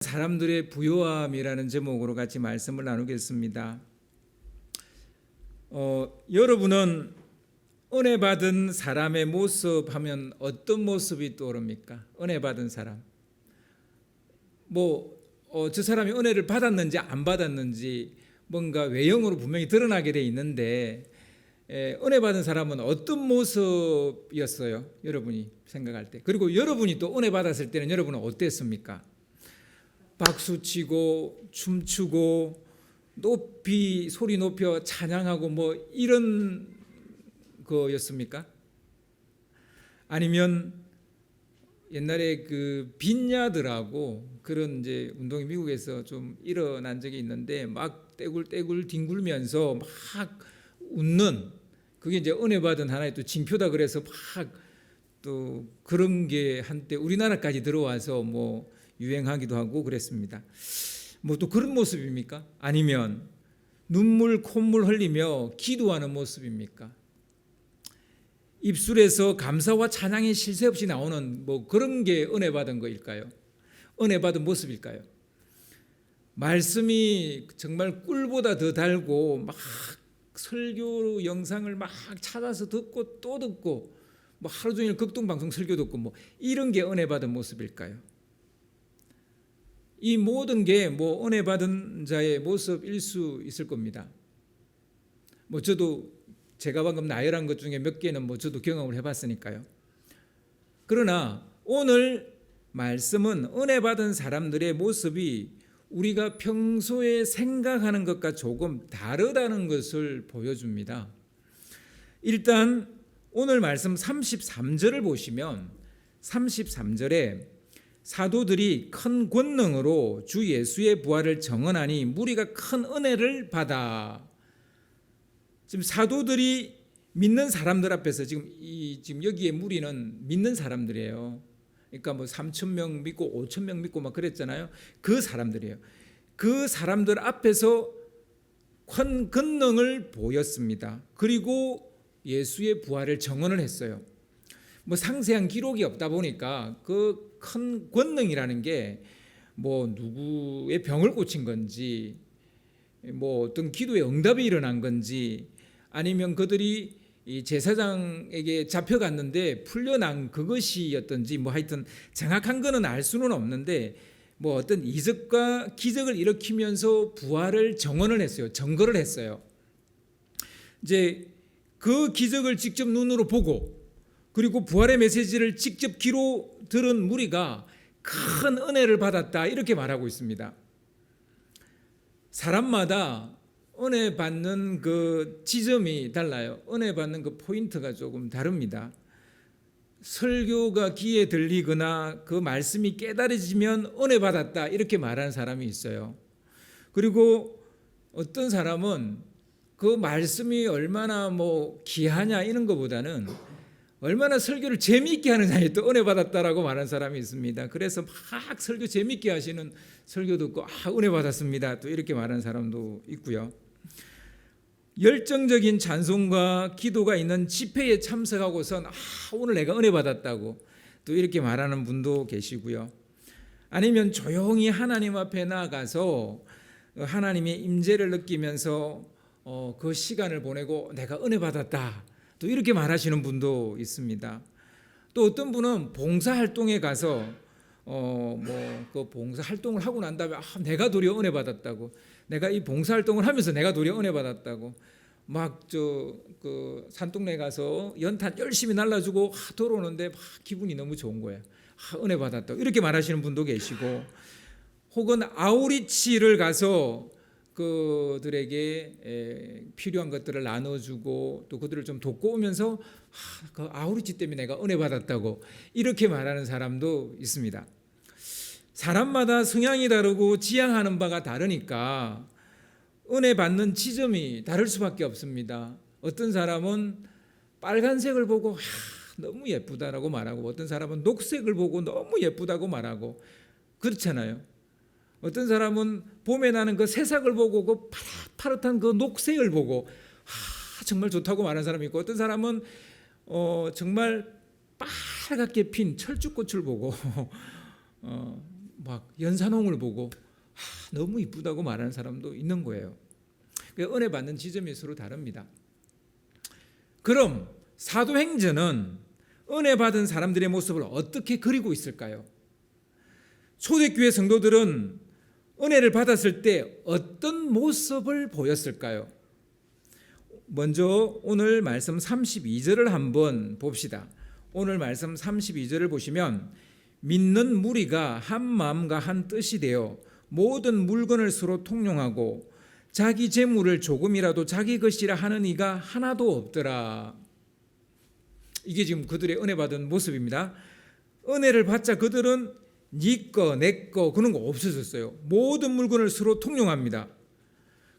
사람들의 부요함이라는 제목으로 같이 말씀을 나누겠습니다. 여러분은 은혜 받은 사람의 모습 하면 어떤 모습이 떠오릅니까? 은혜 받은 사람. 저 사람이 은혜를 받았는지 안 받았는지 뭔가 외형으로 분명히 드러나게 돼 있는데, 은혜 받은 사람은 어떤 모습이었어요? 여러분이 생각할 때. 그리고 여러분이 또 은혜 받았을 때는 여러분은 어땠습니까? 박수치고 춤추고 높이 소리 높여 찬양하고 이런 거였습니까? 아니면 옛날에 그 빈야드라고 그런 이제 운동이 미국에서 좀 일어난 적이 있는데, 막 떼굴떼굴 뒹굴면서 막 웃는, 그게 이제 은혜 받은 하나의 또 징표다 그래서 막 또 그런 게 한때 우리나라까지 들어와서 유행하기도 하고 그랬습니다. 또 그런 모습입니까? 아니면 눈물 콧물 흘리며 기도하는 모습입니까? 입술에서 감사와 찬양이 쉴 새 없이 나오는 그런 게 은혜 받은 거일까요? 은혜 받은 모습일까요? 말씀이 정말 꿀보다 더 달고 막 설교 영상을 막 찾아서 듣고 또 듣고 하루 종일 극동방송 설교 듣고 이런 게 은혜 받은 모습일까요? 이 모든 게 은혜 받은 자의 모습일 수 있을 겁니다. 저도 제가 방금 나열한 것 중에 몇 개는 저도 경험을 해봤으니까요. 그러나 오늘 말씀은 은혜 받은 사람들의 모습이 우리가 평소에 생각하는 것과 조금 다르다는 것을 보여줍니다. 일단 오늘 말씀 33절을 보시면 33절에 사도들이 큰 권능으로 주 예수의 부활을 증언하니 무리가 큰 은혜를 받아. 지금 사도들이 믿는 사람들 앞에서 지금 여기에 무리는 믿는 사람들이에요. 그러니까 3,000명 믿고 5,000명 믿고 그랬잖아요. 그 사람들이에요. 그 사람들 앞에서 큰 권능을 보였습니다. 그리고 예수의 부활을 증언을 했어요. 상세한 기록이 없다 보니까 그 큰 권능이라는 게 누구의 병을 고친 건지, 어떤 기도의 응답이 일어난 건지, 아니면 그들이 이 제사장에게 잡혀갔는데 풀려난 그것이었던지 하여튼 정확한 거는 알 수는 없는데 어떤 이적과 기적을 일으키면서 부활을 증언을 했어요. 증거를 했어요. 이제 그 기적을 직접 눈으로 보고 그리고 부활의 메시지를 직접 귀로 들은 무리가 큰 은혜를 받았다, 이렇게 말하고 있습니다. 사람마다 은혜 받는 그 지점이 달라요. 은혜 받는 그 포인트가 조금 다릅니다. 설교가 귀에 들리거나 그 말씀이 깨달아지면 은혜 받았다, 이렇게 말하는 사람이 있어요. 그리고 어떤 사람은 그 말씀이 얼마나 귀하냐 이런 것보다는 얼마나 설교를 재미있게 하느냐에 또 은혜 받았다라고 말하는 사람이 있습니다. 그래서 막 설교 재미있게 하시는 설교 듣고 은혜 받았습니다, 또 이렇게 말하는 사람도 있고요. 열정적인 찬송과 기도가 있는 집회에 참석하고선 오늘 내가 은혜 받았다고 또 이렇게 말하는 분도 계시고요. 아니면 조용히 하나님 앞에 나아가서 하나님의 임재를 느끼면서 그 시간을 보내고 내가 은혜 받았다, 또 이렇게 말하시는 분도 있습니다. 또 어떤 분은 봉사활동에 가서 그 봉사활동을 하고 난 다음에 내가 도리어 은혜 받았다고, 내가 이 봉사활동을 하면서 내가 도리어 은혜 받았다고 그 산동네 가서 연탄 열심히 날라주고 돌아오는데 기분이 너무 좋은 거예요. 은혜 받았다고 이렇게 말하시는 분도 계시고, 혹은 아우리치를 가서 그들에게 필요한 것들을 나눠주고 또 그들을 좀 돕고 오면서 그 아우리치 때문에 내가 은혜 받았다고 이렇게 말하는 사람도 있습니다. 사람마다 성향이 다르고 지향하는 바가 다르니까 은혜 받는 지점이 다를 수밖에 없습니다. 어떤 사람은 빨간색을 보고 너무 예쁘다라고 말하고, 어떤 사람은 녹색을 보고 너무 예쁘다고 말하고 그렇잖아요. 어떤 사람은 봄에 나는 그 새싹을 보고 그 파릇파릇한 그 녹색을 보고 정말 좋다고 말하는 사람이 있고, 어떤 사람은 정말 빨갛게 핀 철쭉꽃을 보고 막 연산홍을 보고 너무 이쁘다고 말하는 사람도 있는 거예요. 은혜 받는 지점이 서로 다릅니다. 그럼 사도행전은 은혜 받은 사람들의 모습을 어떻게 그리고 있을까요? 초대교회 성도들은 은혜를 받았을 때 어떤 모습을 보였을까요? 먼저 오늘 말씀 32절을 한번 봅시다. 오늘 말씀 32절을 보시면 믿는 무리가 한 마음과 한 뜻이 되어 모든 물건을 서로 통용하고 자기 재물을 조금이라도 자기 것이라 하는 이가 하나도 없더라. 이게 지금 그들의 은혜 받은 모습입니다. 은혜를 받자 그들은 네 거, 내 거 그런 거 없어졌어요. 모든 물건을 서로 통용합니다.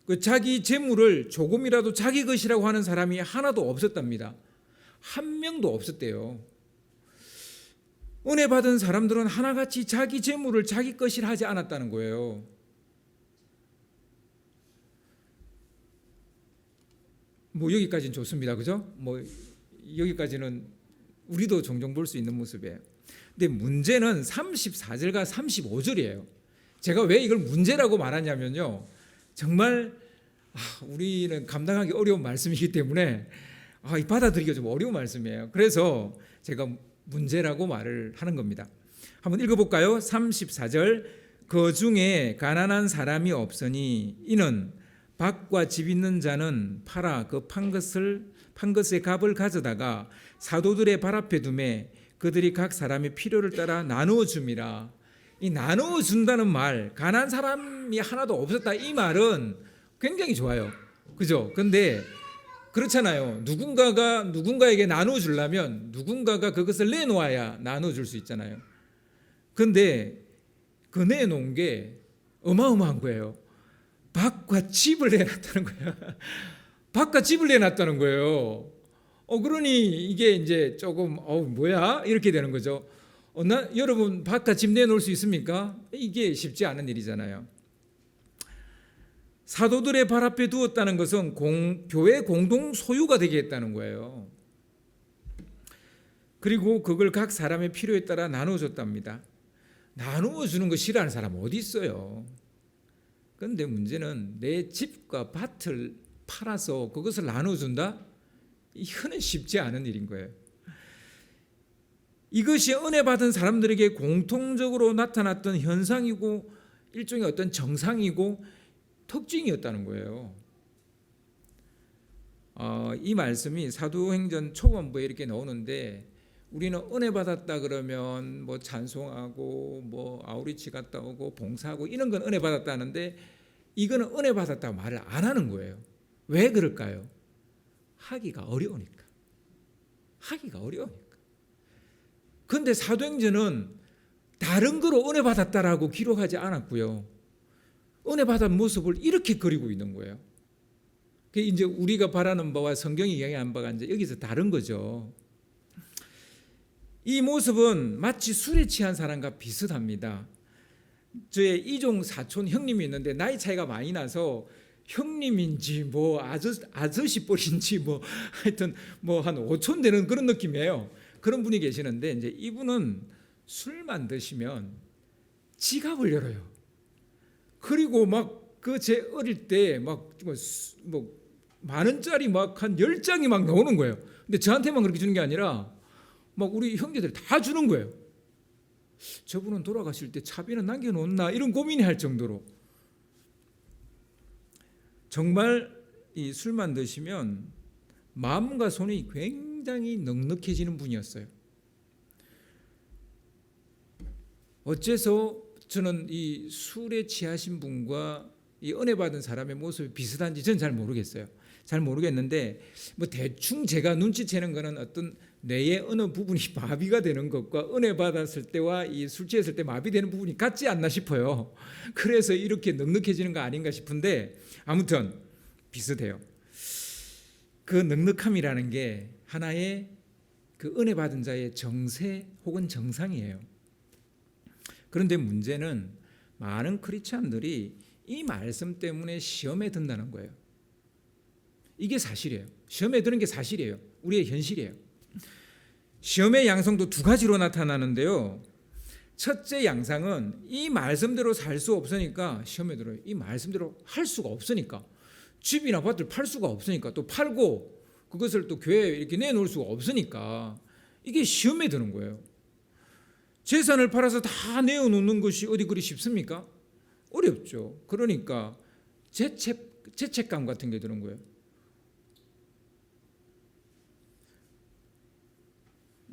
그 자기 재물을 조금이라도 자기 것이라고 하는 사람이 하나도 없었답니다. 한 명도 없었대요. 은혜 받은 사람들은 하나같이 자기 재물을 자기 것이라 하지 않았다는 거예요. 뭐 여기까지는 좋습니다. 그죠? 뭐 여기까지는 우리도 종종 볼 수 있는 모습이에요. 근데 문제는 34절과 35절이에요. 제가 왜 이걸 문제라고 말하냐면요. 정말 우리는 감당하기 어려운 말씀이기 때문에 받아들이기가 좀 어려운 말씀이에요. 그래서 제가 문제라고 말을 하는 겁니다. 한번 읽어볼까요? 34절 그 중에 가난한 사람이 없으니 이는 밭과 집 있는 자는 팔아 그 판 것의 값을 가져다가 사도들의 발 앞에 두매 그들이 각 사람의 필요를 따라 나누어 줌이라. 이 나누어 준다는 말, 가난한 사람이 하나도 없었다 이 말은 굉장히 좋아요. 그죠? 근데 그렇잖아요. 누군가가 누군가에게 나누어 주려면 누군가가 그것을 내놓아야 나누어 줄 수 있잖아요. 근데 그 내놓은 게 어마어마한 거예요. 밭과 집을 내놨다는 거예요. 밭과 집을 내놨다는 거예요. 그러니 이게 이제 조금 뭐야 이렇게 되는 거죠. 여러분 밭과 집 내놓을 수 있습니까? 이게 쉽지 않은 일이잖아요. 사도들의 발 앞에 두었다는 것은 교회 공동 소유가 되게 했다는 거예요. 그리고 그걸 각 사람의 필요에 따라 나눠줬답니다. 나누어주는 거 싫어하는 사람 어디 있어요? 그런데 문제는 내 집과 밭을 팔아서 그것을 나눠준다? 이거는 쉽지 않은 일인 거예요. 이것이 은혜 받은 사람들에게 공통적으로 나타났던 현상이고 일종의 어떤 정상이고 특징이었다는 거예요. 이 말씀이 사도행전 초반부에 이렇게 나오는데 우리는 은혜 받았다 그러면 뭐 찬송하고 뭐 아우리치 갔다 오고 봉사하고 이런 건 은혜 받았다는데 이거는 은혜 받았다고 말을 안 하는 거예요. 왜 그럴까요? 하기가 어려우니까. 그런데 사도행전은 다른 거로 은혜 받았다라고 기록하지 않았고요. 은혜 받은 모습을 이렇게 그리고 있는 거예요. 그게 이제 우리가 바라는 바와 성경이 이야기한 바가 이제 여기서 다른 거죠. 이 모습은 마치 술에 취한 사람과 비슷합니다. 저의 이종 사촌 형님이 있는데 나이 차이가 많이 나서 형님인지 뭐 아저씨 뻘인지 뭐 하여튼 뭐 한 5촌 되는 그런 느낌이에요. 그런 분이 계시는데 이제 이분은 술만 드시면 지갑을 열어요. 그리고 막 그 제 어릴 때 막 뭐 만 원짜리 막 한 10장이 막 나오는 거예요. 근데 저한테만 그렇게 주는 게 아니라 막 우리 형제들 다 주는 거예요. 저분은 돌아가실 때 차비는 남겨놓나 이런 고민이 할 정도로 정말 이 술만 드시면 마음과 손이 굉장히 넉넉해지는 분이었어요. 어째서 저는 이 술에 취하신 분과 이 은혜 받은 사람의 모습이 비슷한지 저는 잘 모르겠어요. 잘 모르겠는데 뭐 대충 제가 눈치채는 거는 어떤 뇌의 어느 부분이 마비가 되는 것과 은혜 받았을 때와 이 술 취했을 때 마비되는 부분이 같지 않나 싶어요. 그래서 이렇게 넉넉해지는 거 아닌가 싶은데 아무튼 비슷해요. 그 넉넉함이라는 게 하나의 그 은혜 받은 자의 정세 혹은 정상이에요. 그런데 문제는 많은 크리스찬들이 이 말씀 때문에 시험에 든다는 거예요. 이게 사실이에요. 시험에 드는 게 사실이에요. 우리의 현실이에요. 시험의 양성도 두 가지로 나타나는데요. 첫째 양상은 이 말씀대로 살 수 없으니까 시험에 들어요. 이 말씀대로 할 수가 없으니까 집이나 아파트를 팔 수가 없으니까 또 팔고 그것을 또 교회에 이렇게 내놓을 수가 없으니까 이게 시험에 드는 거예요. 재산을 팔아서 다 내어놓는 것이 어디 그리 쉽습니까? 어렵죠. 그러니까 죄책감 같은 게 드는 거예요.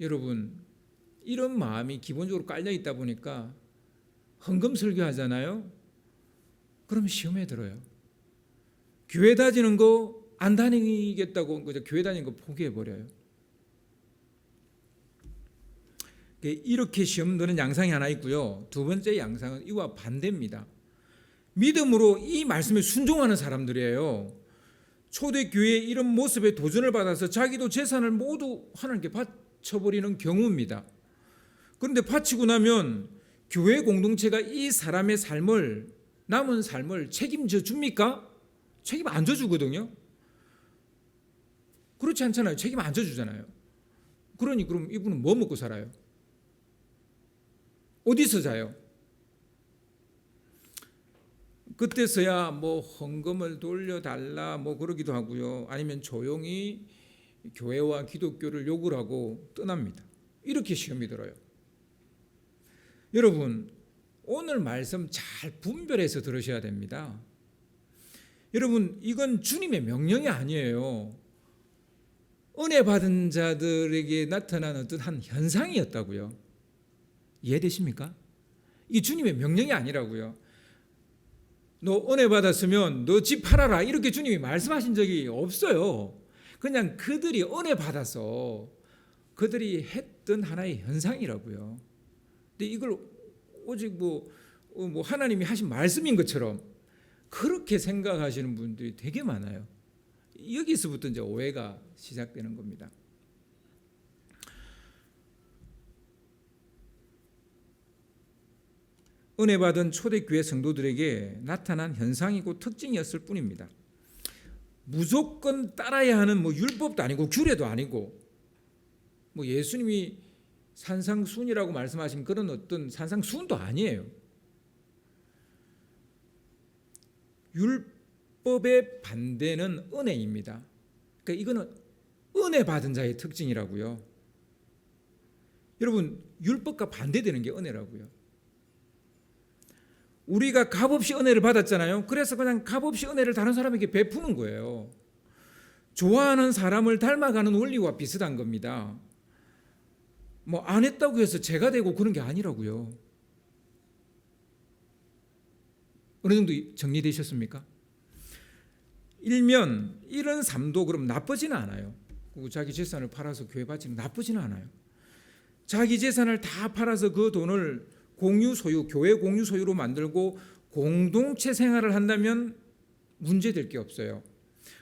여러분, 이런 마음이 기본적으로 깔려 있다 보니까 헌금 설교하잖아요. 그러면 시험에 들어요. 교회 다니는 거 안 다니겠다고 그저 교회 다니는 거 포기해 버려요. 이렇게 시험 드는 양상이 하나 있고요. 두 번째 양상은 이와 반대입니다. 믿음으로 이 말씀에 순종하는 사람들이에요. 초대교회의 이런 모습에 도전을 받아서 자기도 재산을 모두 하나님께 바쳐버리는 경우입니다. 그런데 바치고 나면 교회 공동체가 이 사람의 삶을, 남은 삶을 책임져 줍니까? 책임 안 져주거든요. 그렇지 않잖아요. 책임 안 져주잖아요. 그러니 그럼 이분은 뭐 먹고 살아요? 어디서 자요? 그때서야 뭐 헌금을 돌려달라 뭐 그러기도 하고요. 아니면 조용히 교회와 기독교를 욕을 하고 떠납니다. 이렇게 시험이 들어요. 여러분, 오늘 말씀 잘 분별해서 들으셔야 됩니다. 여러분, 이건 주님의 명령이 아니에요. 은혜 받은 자들에게 나타난 어떤 한 현상이었다고요. 이해되십니까? 이게 주님의 명령이 아니라고요. 너 은혜 받았으면 너 집 팔아라 이렇게 주님이 말씀하신 적이 없어요. 그냥 그들이 은혜 받아서 그들이 했던 하나의 현상이라고요. 근데 이걸 오직 뭐 하나님이 하신 말씀인 것처럼 그렇게 생각하시는 분들이 되게 많아요. 여기서부터 이제 오해가 시작되는 겁니다. 은혜 받은 초대교회 성도들에게 나타난 현상이고 특징이었을 뿐입니다. 무조건 따라야 하는 율법도 아니고 규례도 아니고 예수님이 산상수훈이라고 말씀하신 그런 어떤 산상수훈도 아니에요. 율법의 반대는 은혜입니다. 그러니까 이거는 은혜 받은 자의 특징이라고요. 여러분, 율법과 반대되는 게 은혜라고요. 우리가 값없이 은혜를 받았잖아요. 그래서 그냥 값없이 은혜를 다른 사람에게 베푸는 거예요. 좋아하는 사람을 닮아가는 원리와 비슷한 겁니다. 안 했다고 해서 죄가 되고 그런 게 아니라고요. 어느 정도 정리되셨습니까? 일면 이런 삶도 그럼 나쁘지는 않아요. 자기 재산을 팔아서 교회 바치는 나쁘지는 않아요. 자기 재산을 다 팔아서 그 돈을 공유 소유, 교회 공유 소유로 만들고 공동체 생활을 한다면 문제될 게 없어요.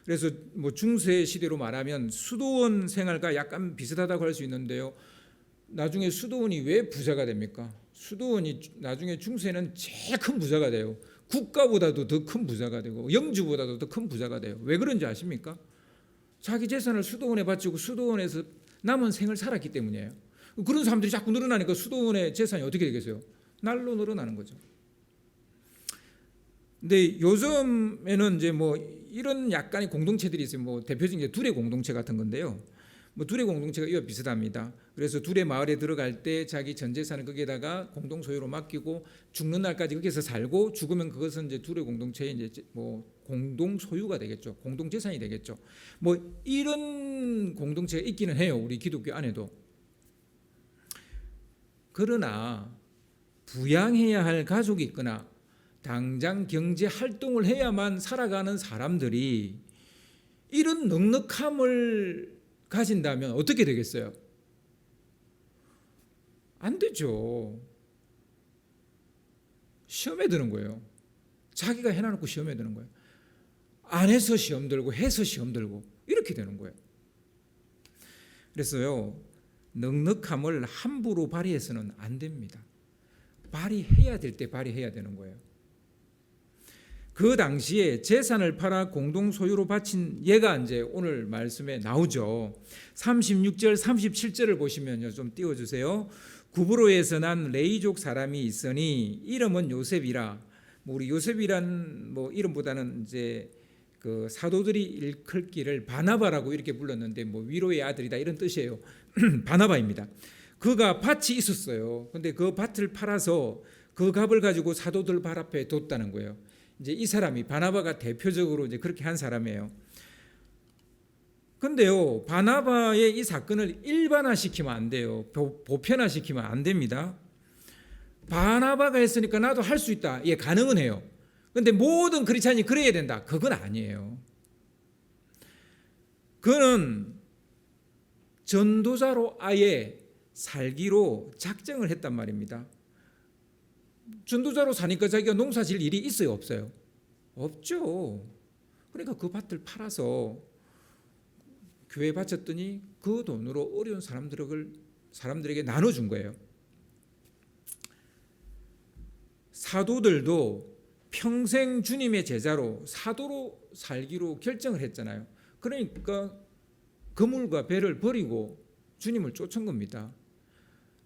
그래서 중세 시대로 말하면 수도원 생활과 약간 비슷하다고 할 수 있는데요. 나중에 수도원이 왜 부자가 됩니까? 수도원이 나중에 중세는 제일 큰 부자가 돼요. 국가보다도 더 큰 부자가 되고 영주보다도 더 큰 부자가 돼요. 왜 그런지 아십니까? 자기 재산을 수도원에 바치고 수도원에서 남은 생을 살았기 때문이에요. 그런 사람들이 자꾸 늘어나니까 수도원의 재산이 어떻게 되겠어요? 날로 늘어나는 거죠. 근데 요즘에는 이제 이런 약간의 공동체들이 있어요. 대표적인 게 둘의 공동체 같은 건데요. 둘의 공동체가 이와 비슷합니다. 그래서 둘의 마을에 들어갈 때 자기 전 재산을 거기에다가 공동 소유로 맡기고 죽는 날까지 거기서 살고 죽으면 그것은 이제 둘의 공동체의 이제 공동 소유가 되겠죠. 공동 재산이 되겠죠. 이런 공동체가 있기는 해요. 우리 기독교 안에도. 그러나 부양해야 할 가족이 있거나 당장 경제 활동을 해야만 살아가는 사람들이 이런 넉넉함을 가진다면 어떻게 되겠어요? 안 되죠. 시험에 드는 거예요. 자기가 해놔놓고 시험에 드는 거예요. 안 해서 시험 들고 해서 시험 들고 이렇게 되는 거예요. 그래서요, 넉넉함을 함부로 발휘해서는 안 됩니다. 발휘해야 될 때 발휘해야 되는 거예요. 그 당시에 재산을 팔아 공동 소유로 바친 예가 이제 오늘 말씀에 나오죠. 36절, 37절을 보시면요, 좀 띄워주세요. 구브로에서 난 레이족 사람이 있으니 이름은 요셉이라. 뭐 우리 요셉이란 뭐 이름보다는 이제 그 사도들이 일컬기를 바나바라고 이렇게 불렀는데 뭐 위로의 아들이다 이런 뜻이에요. 바나바입니다. 그가 밭이 있었어요. 근데 그 밭을 팔아서 그 값을 가지고 사도들 발 앞에 뒀다는 거예요. 이제 이 사람이 바나바가 대표적으로 이제 그렇게 한 사람이에요. 근데요, 바나바의 이 사건을 일반화시키면 안 돼요. 보편화시키면 안 됩니다. 바나바가 했으니까 나도 할 수 있다. 예, 가능은 해요. 근데 모든 크리스찬이 그래야 된다. 그건 아니에요. 그는 전도자로 아예 살기로 작정을 했단 말입니다. 전도자로 사니까 자기가 농사 질 일이 있어요, 없어요? 없죠. 그러니까 그 밭을 팔아서 교회에 바쳤더니 그 돈으로 어려운 사람들에게 나눠준 거예요. 사도들도 평생 주님의 제자로 사도로 살기로 결정을 했잖아요. 그러니까 그물과 배를 버리고 주님을 쫓은 겁니다.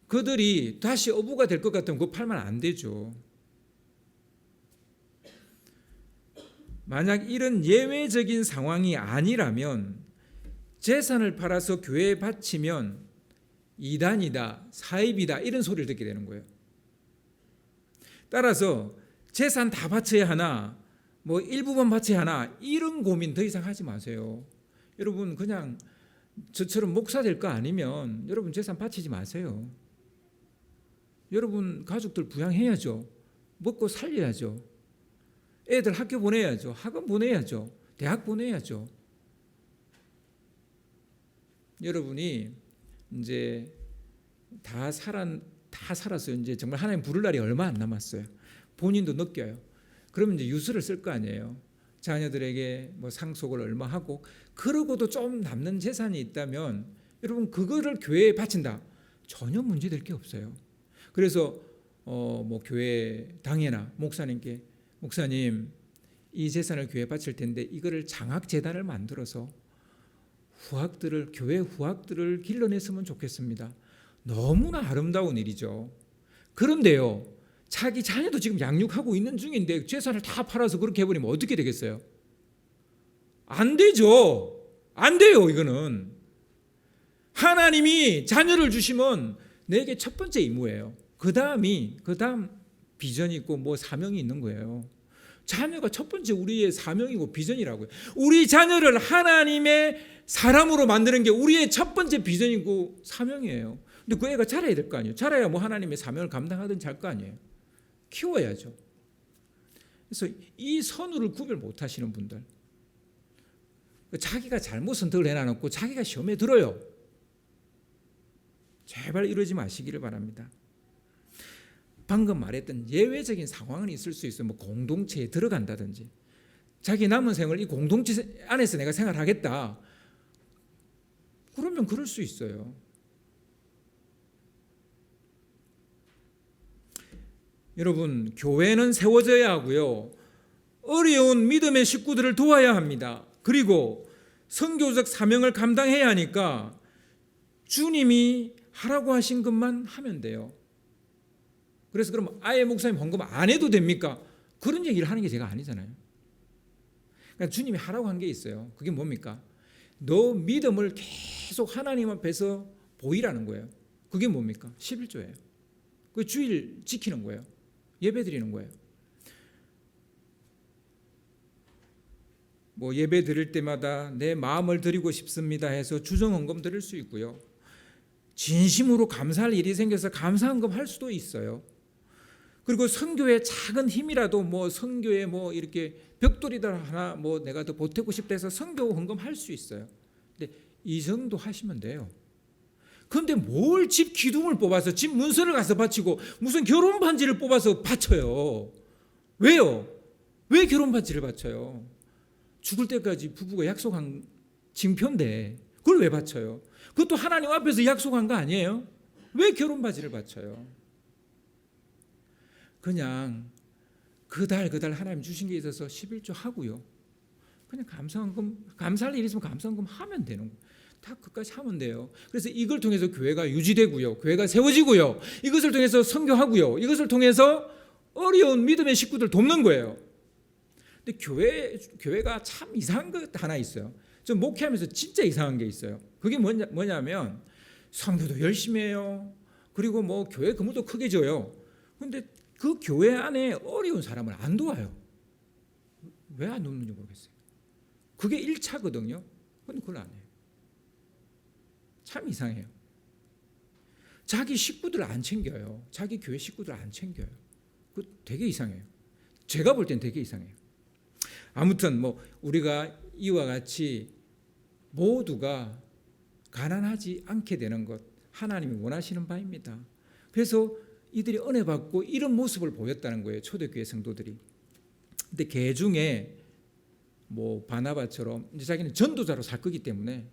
그들이 다시 어부가 될 것 같으면 그거 팔면 안 되죠. 만약 이런 예외적인 상황이 아니라면 재산을 팔아서 교회에 바치면 이단이다, 사입이다 이런 소리를 듣게 되는 거예요. 따라서 재산 다 바쳐야 하나, 뭐 일부만 바쳐야 하나 이런 고민 더 이상 하지 마세요. 여러분 그냥 저처럼 목사 될 거 아니면 여러분 재산 바치지 마세요. 여러분 가족들 부양해야죠. 먹고 살려야죠. 애들 학교 보내야죠. 학원 보내야죠. 대학 보내야죠. 여러분이 이제 다 살아서 이제 정말 하나님 부를 날이 얼마 안 남았어요. 본인도 느껴요. 그러면 이제 유서를 쓸 거 아니에요. 자녀들에게 뭐 상속을 얼마 하고, 그러고도 좀 남는 재산이 있다면 여러분 그거를 교회에 바친다. 전혀 문제될 게 없어요. 그래서 뭐 교회 당회나 목사님께, 목사님 이 재산을 교회에 바칠 텐데 이거를 장학재단을 만들어서 교회 후학들을 길러냈으면 좋겠습니다. 너무나 아름다운 일이죠. 그런데요, 자기 자녀도 지금 양육하고 있는 중인데 재산을 다 팔아서 그렇게 해버리면 어떻게 되겠어요? 안 되죠. 안 돼요. 이거는 하나님이 자녀를 주시면 내게 첫 번째 임무예요. 그 다음 비전이 있고 뭐 사명이 있는 거예요. 자녀가 첫 번째 우리의 사명이고 비전이라고요. 우리 자녀를 하나님의 사람으로 만드는 게 우리의 첫 번째 비전이고 사명이에요. 근데 그 애가 자라야 될 거 아니에요. 자라야 뭐 하나님의 사명을 감당하든지 할 거 아니에요. 키워야죠. 그래서 이 선우를 구별 못 하시는 분들, 자기가 잘못 선택을 해놔놓고 자기가 시험에 들어요. 제발 이러지 마시기를 바랍니다. 방금 말했던 예외적인 상황은 있을 수 있어요. 뭐 공동체에 들어간다든지, 자기 남은 생을 이 공동체 안에서 내가 생활하겠다. 그러면 그럴 수 있어요. 여러분, 교회는 세워져야 하고요. 어려운 믿음의 식구들을 도와야 합니다. 그리고 선교적 사명을 감당해야 하니까 주님이 하라고 하신 것만 하면 돼요. 그래서 그럼 아예 목사님 헌금 안 해도 됩니까? 그런 얘기를 하는 게 제가 아니잖아요. 그러니까 주님이 하라고 한 게 있어요. 그게 뭡니까? 너 믿음을 계속 하나님 앞에서 보이라는 거예요. 그게 뭡니까? 11조예요. 그 주일 지키는 거예요. 예배 드리는 거예요. 뭐 예배 드릴 때마다 내 마음을 드리고 싶습니다 해서 주정 헌금 드릴 수 있고요. 진심으로 감사할 일이 생겨서 감사 헌금 할 수도 있어요. 그리고 선교의 작은 힘이라도 뭐 선교에 뭐 이렇게 벽돌이다 하나 뭐 내가 더 보태고 싶다 해서 선교 헌금 할 수 있어요. 근데 이 정도 하시면 돼요. 그런데 뭘 집 기둥을 뽑아서 집 문서를 가서 바치고 무슨 결혼 반지를 뽑아서 바쳐요. 왜요? 왜 결혼 반지를 바쳐요? 죽을 때까지 부부가 약속한 징표인데 그걸 왜 바쳐요? 그것도 하나님 앞에서 약속한 거 아니에요? 왜 결혼 반지를 바쳐요? 그냥 그달 하나님 주신 게 있어서 11조 하고요. 그냥 감사할 일 있으면 감사헌금 하면 되는 거예요. 다 그까지 하면 돼요. 그래서 이걸 통해서 교회가 유지되고요. 교회가 세워지고요. 이것을 통해서 선교하고요. 이것을 통해서 어려운 믿음의 식구들 돕는 거예요. 근데 교회가 참 이상한 것 하나 있어요. 좀 목회하면서 진짜 이상한 게 있어요. 그게 뭐냐면 성교도 열심히 해요. 그리고 뭐 교회 건물도 크게 지어요. 근데 그 교회 안에 어려운 사람을 안 도와요. 왜 안 돕는지 모르겠어요. 그게 1차거든요. 근데 그걸 안 해요. 참 이상해요. 자기 식구들을 안 챙겨요. 자기 교회 식구들을 안 챙겨요. 그 되게 이상해요. 제가 볼 땐 되게 이상해요. 아무튼 뭐 우리가 이와 같이 모두가 가난하지 않게 되는 것 하나님이 원하시는 바입니다. 그래서 이들이 은혜 받고 이런 모습을 보였다는 거예요. 초대교회 성도들이. 근데 개 중에 뭐 바나바처럼 이제 자기는 전도자로 살 거기 때문에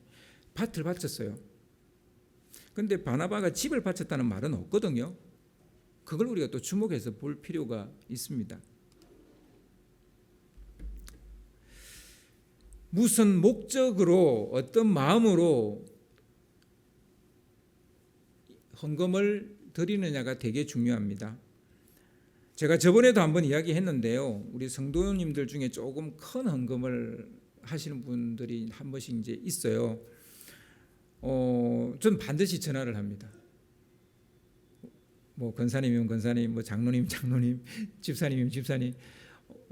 밭을 바쳤어요. 근데 바나바가 집을 바쳤다는 말은 없거든요. 그걸 우리가 또 주목해서 볼 필요가 있습니다. 무슨 목적으로 어떤 마음으로 헌금을 드리느냐가 되게 중요합니다. 제가 저번에도 한번 이야기했는데요. 우리 성도님들 중에 조금 큰 헌금을 하시는 분들이 한 번씩 이제 있어요. 전 반드시 전화를 합니다. 뭐 권사님이면 권사님, 뭐 장로님, 장로님, 집사님이면 집사님,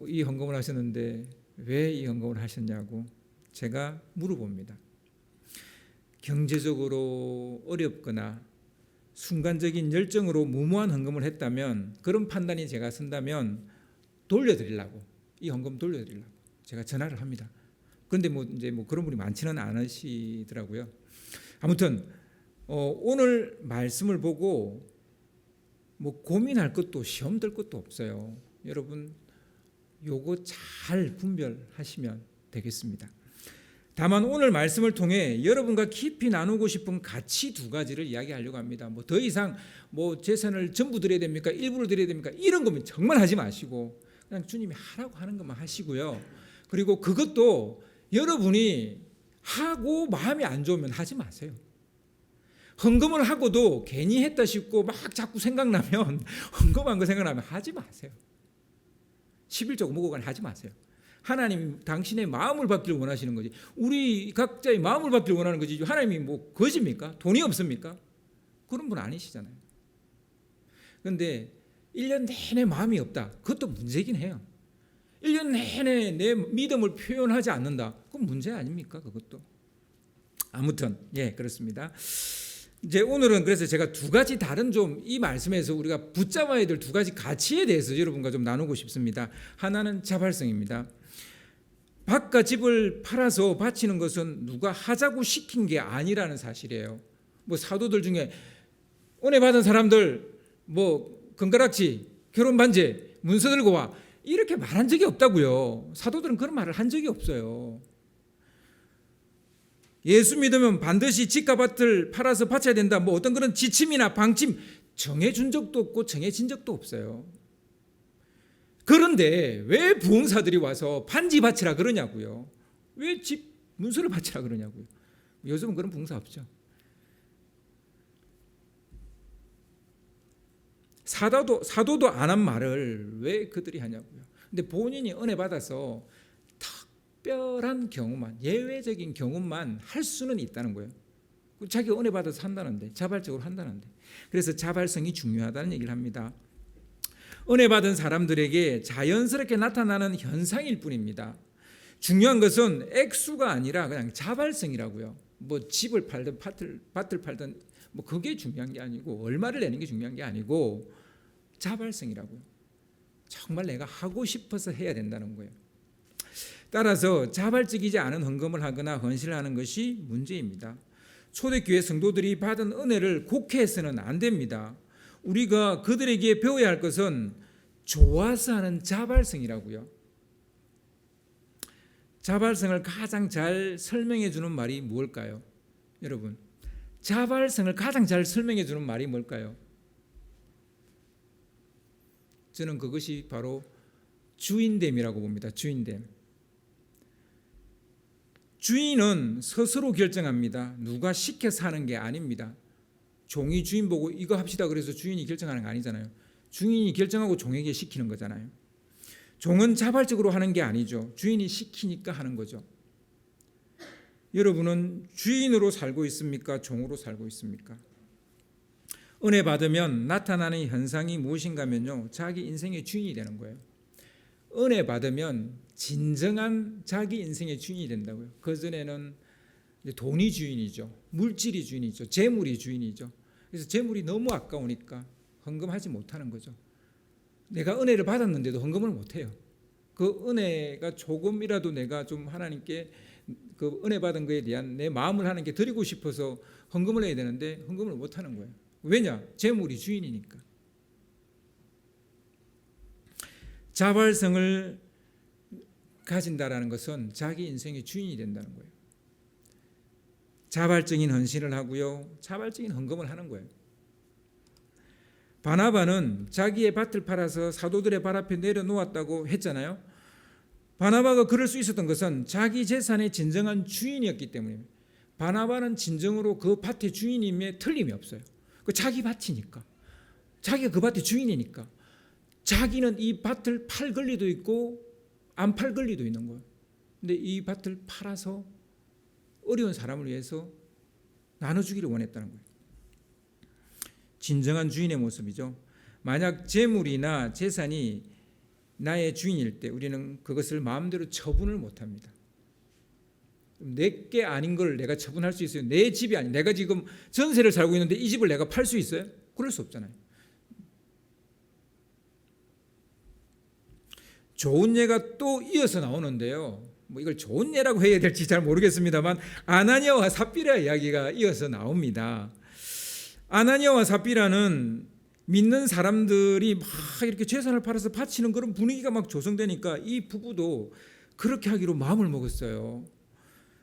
이 헌금을 하셨는데 왜 이 헌금을 하셨냐고 제가 물어봅니다. 경제적으로 어렵거나 순간적인 열정으로 무모한 헌금을 했다면, 그런 판단이 제가 선다면 돌려드리려고, 이 헌금 돌려드리려고 제가 전화를 합니다. 그런데 뭐 이제 뭐 그런 분이 많지는 않으시더라고요. 아무튼 오늘 말씀을 보고 뭐 고민할 것도 시험 들 것도 없어요. 여러분 요거 잘 분별하시면 되겠습니다. 다만 오늘 말씀을 통해 여러분과 깊이 나누고 싶은 가치 두 가지를 이야기하려고 합니다. 뭐 더 이상 뭐 재산을 전부 드려야 됩니까? 일부를 드려야 됩니까? 이런 거면 정말 하지 마시고 그냥 주님이 하라고 하는 것만 하시고요. 그리고 그것도 여러분이 하고 마음이 안 좋으면 하지 마세요. 헌금을 하고도 괜히 했다 싶고 막 자꾸 생각나면 헌금한 거 생각나면 하지 마세요. 11조 무고간 하지 마세요. 하나님이 당신의 마음을 받기를 원하시는 거지. 우리 각자의 마음을 받기를 원하는 거지. 하나님이 뭐 거짓입니까? 돈이 없습니까? 그런 분 아니시잖아요. 그런데 1년 내내 마음이 없다. 그것도 문제긴 해요. 1년 내내 내 믿음을 표현하지 않는다. 그건 문제 아닙니까? 그것도. 아무튼 그렇습니다. 이제 오늘은 그래서 제가 두 가지 다른 좀 이 말씀에서 우리가 붙잡아야 될 두 가지 가치에 대해서 여러분과 좀 나누고 싶습니다. 하나는 자발성입니다. 밭과 집을 팔아서 바치는 것은 누가 하자고 시킨 게 아니라는 사실이에요. 뭐 사도들 중에 은혜 받은 사람들 뭐 금가락지, 결혼 반지, 문서 들고 와 이렇게 말한 적이 없다고요. 사도들은 그런 말을 한 적이 없어요. 예수 믿으면 반드시 집과 밭을 팔아서 바쳐야 된다. 뭐 어떤 그런 지침이나 방침 정해준 적도 없고 정해진 적도 없어요. 그런데 왜 부흥사들이 와서 반지 바치라 그러냐고요. 왜 집 문서를 바치라 그러냐고요. 요즘은 그런 부흥사 없죠. 사도도 안 한 말을 왜 그들이 하냐고요. 근데 본인이 은혜 받아서 특별한 경우만, 예외적인 경우만 할 수는 있다는 거예요. 자기가 은혜 받아서 한다는데, 자발적으로 한다는데. 그래서 자발성이 중요하다는 얘기를 합니다. 은혜 받은 사람들에게 자연스럽게 나타나는 현상일 뿐입니다. 중요한 것은 액수가 아니라 그냥 자발성이라고요. 뭐 집을 팔든 밭을 팔든 뭐 그게 중요한 게 아니고, 얼마를 내는 게 중요한 게 아니고 자발성이라고요. 정말 내가 하고 싶어서 해야 된다는 거예요. 따라서 자발적이지 않은 헌금을 하거나 헌신을 하는 것이 문제입니다. 초대교회 성도들이 받은 은혜를 곡해서는 안 됩니다. 우리가 그들에게 배워야 할 것은 좋아서 하는 자발성이라고요. 자발성을 가장 잘 설명해 주는 말이 무엇일까요? 여러분, 자발성을 가장 잘 설명해 주는 말이 뭘까요? 저는 그것이 바로 주인됨이라고 봅니다. 주인됨. 주인은 스스로 결정합니다. 누가 시켜서 하는 게 아닙니다. 종이 주인 보고 이거 합시다 그래서 주인이 결정하는 거 아니잖아요. 주인이 결정하고 종에게 시키는 거잖아요. 종은 자발적으로 하는 게 아니죠. 주인이 시키니까 하는 거죠. 여러분은 주인으로 살고 있습니까? 종으로 살고 있습니까? 은혜 받으면 나타나는 현상이 무엇인가면요, 자기 인생의 주인이 되는 거예요. 은혜 받으면 진정한 자기 인생의 주인이 된다고요. 그전에는 돈이 주인이죠. 물질이 주인이죠. 재물이 주인이죠. 그래서 재물이 너무 아까우니까 헌금하지 못하는 거죠. 내가 은혜를 받았는데도 헌금을 못해요. 그 은혜가 조금이라도 내가 좀 하나님께 그 은혜 받은 거에 대한 내 마음을 하나님께 드리고 싶어서 헌금을 해야 되는데 헌금을 못하는 거예요. 왜냐? 재물이 주인이니까. 자발성을 가진다라는 것은 자기 인생의 주인이 된다는 거예요. 자발적인 헌신을 하고요, 자발적인 헌금을 하는 거예요. 바나바는 자기의 밭을 팔아서 사도들의 발 앞에 내려놓았다고 했잖아요. 바나바가 그럴 수 있었던 것은 자기 재산의 진정한 주인이었기 때문입니다. 바나바는 진정으로 그 밭의 주인임에 틀림이 없어요. 그 자기 밭이니까, 자기가 그 밭의 주인이니까 자기는 이 밭을 팔 권리도 있고 안 팔 권리도 있는 거예요. 근데 이 밭을 팔아서 어려운 사람을 위해서 나눠주기를 원했다는 거예요. 진정한 주인의 모습이죠. 만약 재물이나 재산이 나의 주인일 때 우리는 그것을 마음대로 처분을 못합니다. 내게 아닌 걸 내가 처분할 수 있어요? 내 집이 아닌, 내가 지금 전세를 살고 있는데 이 집을 내가 팔 수 있어요? 그럴 수 없잖아요. 좋은 예가 또 이어서 나오는데요. 뭐 이걸 좋은 예라고 해야 될지 잘 모르겠습니다만 아나니아와 삽비라 이야기가 이어서 나옵니다. 아나니아와 삽비라는 믿는 사람들이 막 이렇게 재산을 팔아서 바치는 그런 분위기가 막 조성되니까 이 부부도 그렇게 하기로 마음을 먹었어요.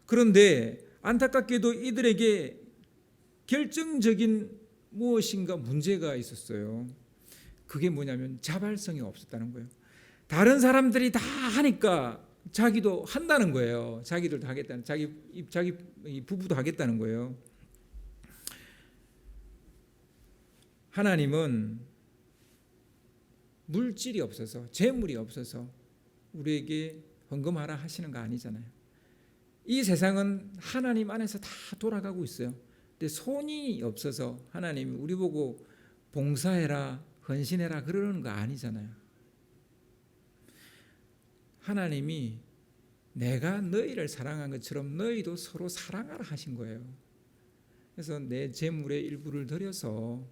그런데 안타깝게도 이들에게 결정적인 무엇인가 문제가 있었어요. 그게 뭐냐면 자발성이 없었다는 거예요. 다른 사람들이 다 하니까 자기도 한다는 거예요. 자기들도 하겠다는, 자기 부부도 하겠다는 거예요. 하나님은 물질이 없어서, 재물이 없어서 우리에게 헌금하라 하시는 거 아니잖아요. 이 세상은 하나님 안에서 다 돌아가고 있어요. 근데 손이 없어서 하나님이 우리 보고 봉사해라, 헌신해라 그러는 거 아니잖아요. 하나님이 내가 너희를 사랑한 것처럼 너희도 서로 사랑하라 하신 거예요. 그래서 내 재물의 일부를 들여서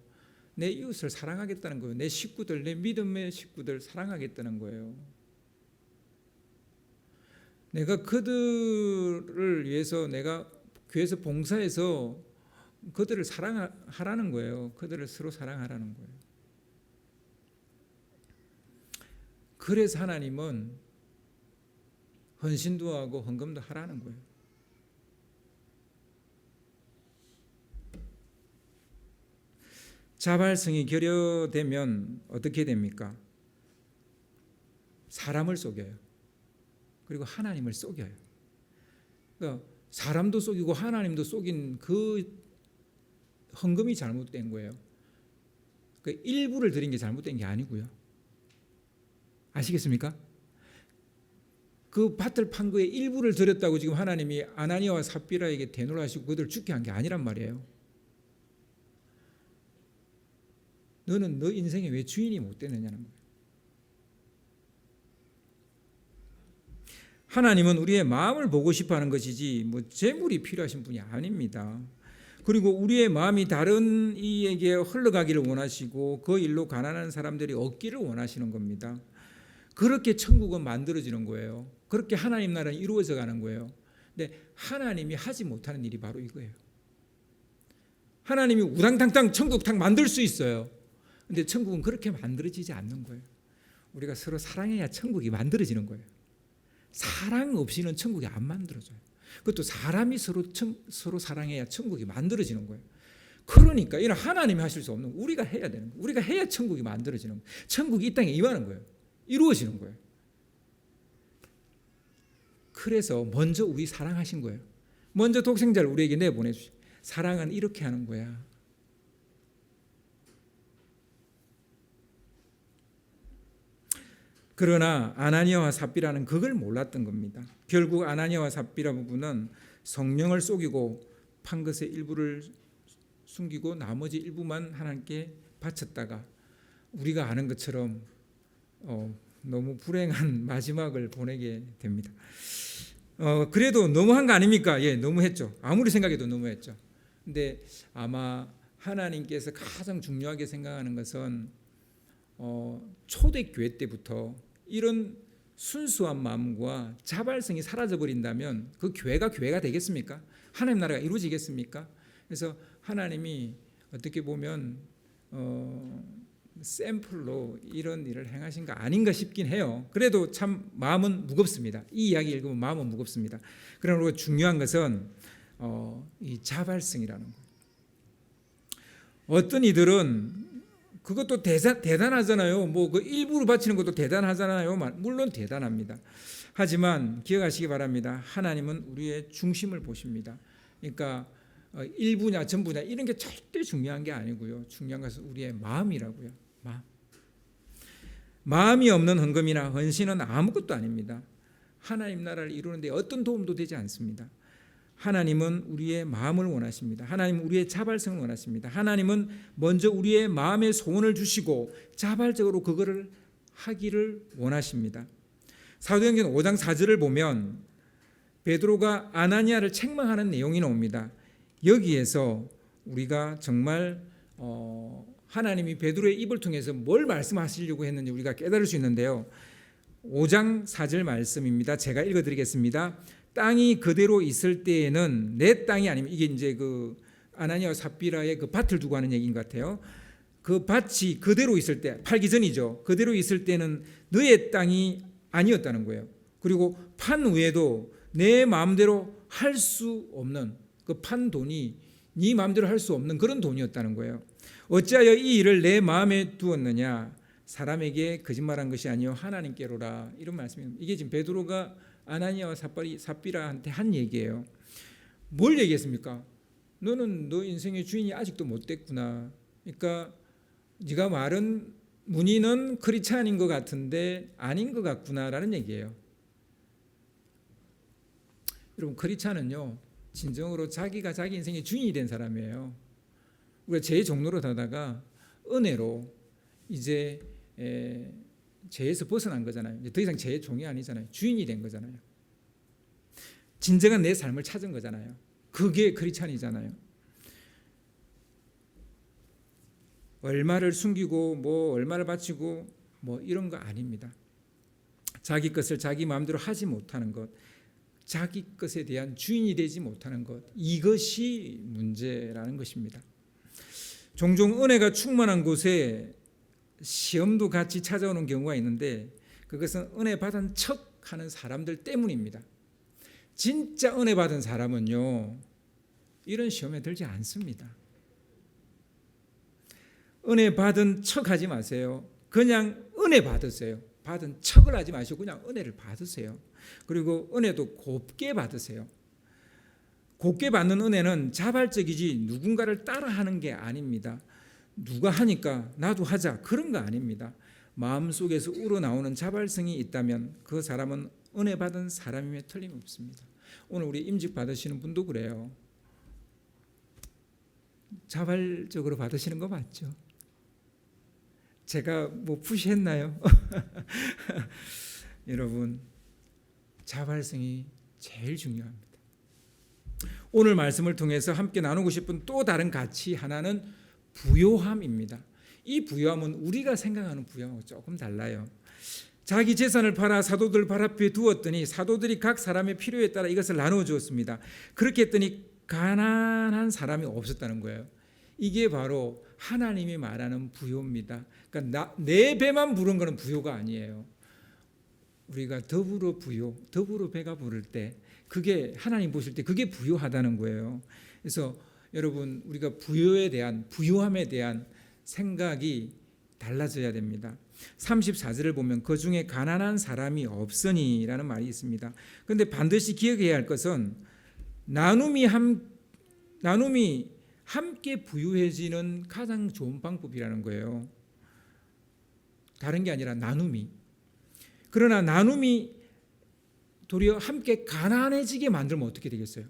내 이웃을 사랑하겠다는 거예요. 내 식구들, 내 믿음의 식구들 사랑하겠다는 거예요. 내가 그들을 위해서 내가 교회에서 봉사해서 그들을 사랑하라는 거예요. 그들을 서로 사랑하라는 거예요. 그래서 하나님은 헌신도 하고 헌금도 하라는 거예요. 자발성이 결여되면 어떻게 됩니까? 사람을 속여요. 그리고 하나님을 속여요. 그러니까 사람도 속이고 하나님도 속인 그 헌금이 잘못된 거예요. 그 일부를 드린 게 잘못된 게 아니고요. 아시겠습니까? 그 밭을 판 거에 일부를 드렸다고 지금 하나님이 아나니아와 삽비라에게 대노를 하시고 그들을 죽게 한 게 아니란 말이에요. 너는 너 인생에 왜 주인이 못 되느냐는 거예요. 하나님은 우리의 마음을 보고 싶어하는 것이지 뭐 재물이 필요하신 분이 아닙니다. 그리고 우리의 마음이 다른 이에게 흘러가기를 원하시고 그 일로 가난한 사람들이 얻기를 원하시는 겁니다. 그렇게 천국은 만들어지는 거예요. 그렇게 하나님 나라는 이루어져 가는 거예요. 근데 하나님이 하지 못하는 일이 바로 이거예요. 하나님이 우당탕탕 천국 탁 만들 수 있어요. 근데 천국은 그렇게 만들어지지 않는 거예요. 우리가 서로 사랑해야 천국이 만들어지는 거예요. 사랑 없이는 천국이 안 만들어져요. 그것도 사람이 서로 사랑해야 천국이 만들어지는 거예요. 그러니까 이런 하나님이 하실 수 없는 거 우리가 해야 되는 거예요. 우리가 해야 천국이 만들어지는 거예요. 천국이 이 땅에 임하는 거예요. 이루어지는 거예요. 그래서 먼저 우리 사랑하신 거예요. 먼저 독생자를 우리에게 내보내주신. 사랑은 이렇게 하는 거야. 그러나 아나니아와 삽비라는 그걸 몰랐던 겁니다. 결국 아나니아와 삽비라 부부는 성령을 속이고 판 것의 일부를 숨기고 나머지 일부만 하나님께 바쳤다가 우리가 아는 것처럼 너무 불행한 마지막을 보내게 됩니다. 그래도 너무한 거 아닙니까? 예, 너무했죠. 아무리 생각해도 너무했죠. 근데 아마 하나님께서 가장 중요하게 생각하는 것은 초대교회 때부터 이런 순수한 마음과 자발성이 사라져버린다면 그 교회가 되겠습니까? 하나님 나라가 이루어지겠습니까? 그래서 하나님이 어떻게 보면 샘플로 이런 일을 행하신 거 아닌가 싶긴 해요. 그래도 참 마음은 무겁습니다. 이 이야기 읽으면 마음은 무겁습니다. 그러나 중요한 것은 이 자발성이라는 거예요. 어떤 이들은 그것도 대단하잖아요. 뭐 그 일부러 바치는 것도 대단하잖아요. 물론 대단합니다. 하지만 기억하시기 바랍니다. 하나님은 우리의 중심을 보십니다. 그러니까 일부냐 전부냐 이런 게 절대 중요한 게 아니고요. 중요한 것은 우리의 마음이라고요. 마음이 없는 헌금이나 헌신은 아무것도 아닙니다. 하나님 나라를 이루는 데 어떤 도움도 되지 않습니다. 하나님은 우리의 마음을 원하십니다. 하나님은 우리의 자발성을 원하십니다. 하나님은 먼저 우리의 마음의 소원을 주시고 자발적으로 그거를 하기를 원하십니다. 사도행전 5장 4절을 보면 베드로가 아나니아를 책망하는 내용이 나옵니다. 여기에서 우리가 정말 하나님이 베드로의 입을 통해서 뭘 말씀하시려고 했는지 우리가 깨달을 수 있는데요. 5장 4절 말씀입니다. 제가 읽어드리겠습니다. 땅이 그대로 있을 때에는 내 땅이 아니면 이게 이제 그 아나니아와 삽비라의 그 밭을 두고 하는 얘기인 것 같아요. 그 밭이 그대로 있을 때 팔기 전이죠. 그대로 있을 때는 너의 땅이 아니었다는 거예요. 그리고 판 후에도 내 마음대로 할 수 없는 그 판 돈이 네 마음대로 할 수 없는 그런 돈이었다는 거예요. 어찌하여 이 일을 내 마음에 두었느냐? 사람에게 거짓말한 것이 아니요 하나님께로라. 이런 말씀입니다. 이게 지금 베드로가 아나니아와 삽비라한테 한 얘기예요. 뭘 얘기했습니까? 너는 너 인생의 주인이 아직도 못 됐구나. 그러니까 네가 말은 문의는 크리스찬인 것 같은데 아닌 것 같구나라는 얘기예요. 여러분 크리스찬은요 진정으로 자기가 자기 인생의 주인이 된 사람이에요. 우리가 죄의 종로로 가다가 은혜로 이제 죄에서 벗어난 거잖아요. 이제 더 이상 죄의 종이 아니잖아요. 주인이 된 거잖아요. 진정한 내 삶을 찾은 거잖아요. 그게 크리스찬이잖아요. 얼마를 숨기고 뭐 얼마를 바치고 뭐 이런 거 아닙니다. 자기 것을 자기 마음대로 하지 못하는 것, 자기 것에 대한 주인이 되지 못하는 것, 이것이 문제라는 것입니다. 종종 은혜가 충만한 곳에 시험도 같이 찾아오는 경우가 있는데 그것은 은혜 받은 척하는 사람들 때문입니다. 진짜 은혜 받은 사람은요 이런 시험에 들지 않습니다. 은혜 받은 척하지 마세요. 그냥 은혜 받으세요. 받은 척을 하지 마시고 그냥 은혜를 받으세요. 그리고 은혜도 곱게 받으세요. 곱게 받는 은혜는 자발적이지 누군가를 따라하는 게 아닙니다. 누가 하니까 나도 하자 그런 거 아닙니다. 마음속에서 우러나오는 자발성이 있다면 그 사람은 은혜 받은 사람임에 틀림없습니다. 오늘 우리 임직 받으시는 분도 그래요. 자발적으로 받으시는 거 맞죠? 제가 뭐 푸시했나요? 여러분 자발성이 제일 중요합니다. 오늘 말씀을 통해서 함께 나누고 싶은 또 다른 가치 하나는 부요함입니다. 이 부요함은 우리가 생각하는 부요함하고 조금 달라요. 자기 재산을 팔아 사도들 발 앞에 두었더니 사도들이 각 사람의 필요에 따라 이것을 나누어 주었습니다. 그렇게 했더니 가난한 사람이 없었다는 거예요. 이게 바로 하나님이 말하는 부요입니다. 그러니까 내 배만 부른 거는 부요가 아니에요. 우리가 더불어 부요, 더불어 배가 부를 때 그게 하나님 보실 때 그게 부요하다는 거예요. 그래서 여러분 우리가 부요에 대한 부요함에 대한 생각이 달라져야 됩니다. 34절을 보면 그 중에 가난한 사람이 없으니라는 말이 있습니다. 그런데 반드시 기억해야 할 것은 나눔이 함께 부유해지는 가장 좋은 방법이라는 거예요. 다른 게 아니라 나눔이. 그러나 나눔이 도리어 함께 가난해지게 만들면 어떻게 되겠어요?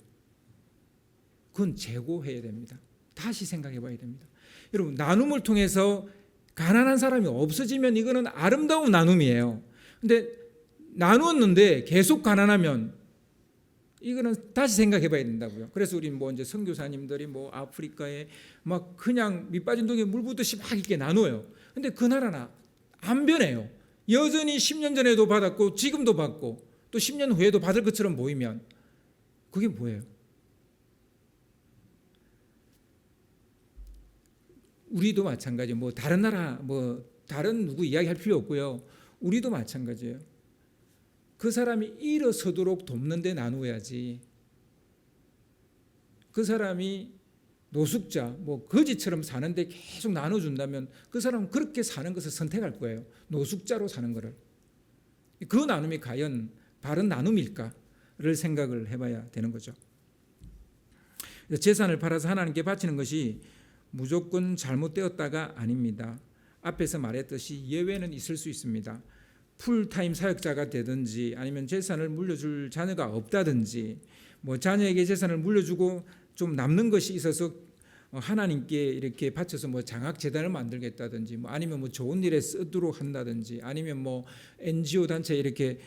그건 재고해야 됩니다. 다시 생각해 봐야 됩니다. 여러분, 나눔을 통해서 가난한 사람이 없어지면 이거는 아름다운 나눔이에요. 근데 나누었는데 계속 가난하면 이거는 다시 생각해 봐야 된다고요. 그래서 우리 뭐 이제 선교사님들이 뭐 아프리카에 막 그냥 밑빠진 독에 물 붓듯이 막 이렇게 나눠요. 근데 그 나라는 안 변해요. 여전히 10년 전에도 받았고 지금도 받고 또 10년 후에도 받을 것처럼 보이면 그게 뭐예요? 우리도 마찬가지예요. 뭐 다른 나라 뭐 다른 누구 이야기할 필요 없고요. 우리도 마찬가지예요. 그 사람이 일어서도록 돕는 데 나누어야지. 그 사람이 노숙자 뭐 거지처럼 사는데 계속 나눠준다면 그 사람은 그렇게 사는 것을 선택할 거예요. 노숙자로 사는 것을. 그 나눔이 과연 바른 나눔일까를 생각을 해봐야 되는 거죠. 재산을 팔아서 하나님께 바치는 것이 무조건 잘못되었다가 아닙니다. 앞에서 말했듯이 예외는 있을 수 있습니다. 풀타임 사역자가 되든지 아니면 재산을 물려줄 자녀가 없다든지 뭐 자녀에게 재산을 물려주고 좀 남는 것이 있어서 하나님께 이렇게 바쳐서 뭐 장학재단을 만들겠다든지 뭐 아니면 뭐 좋은 일에 쓰도록 한다든지 아니면 뭐 NGO 단체에 이렇게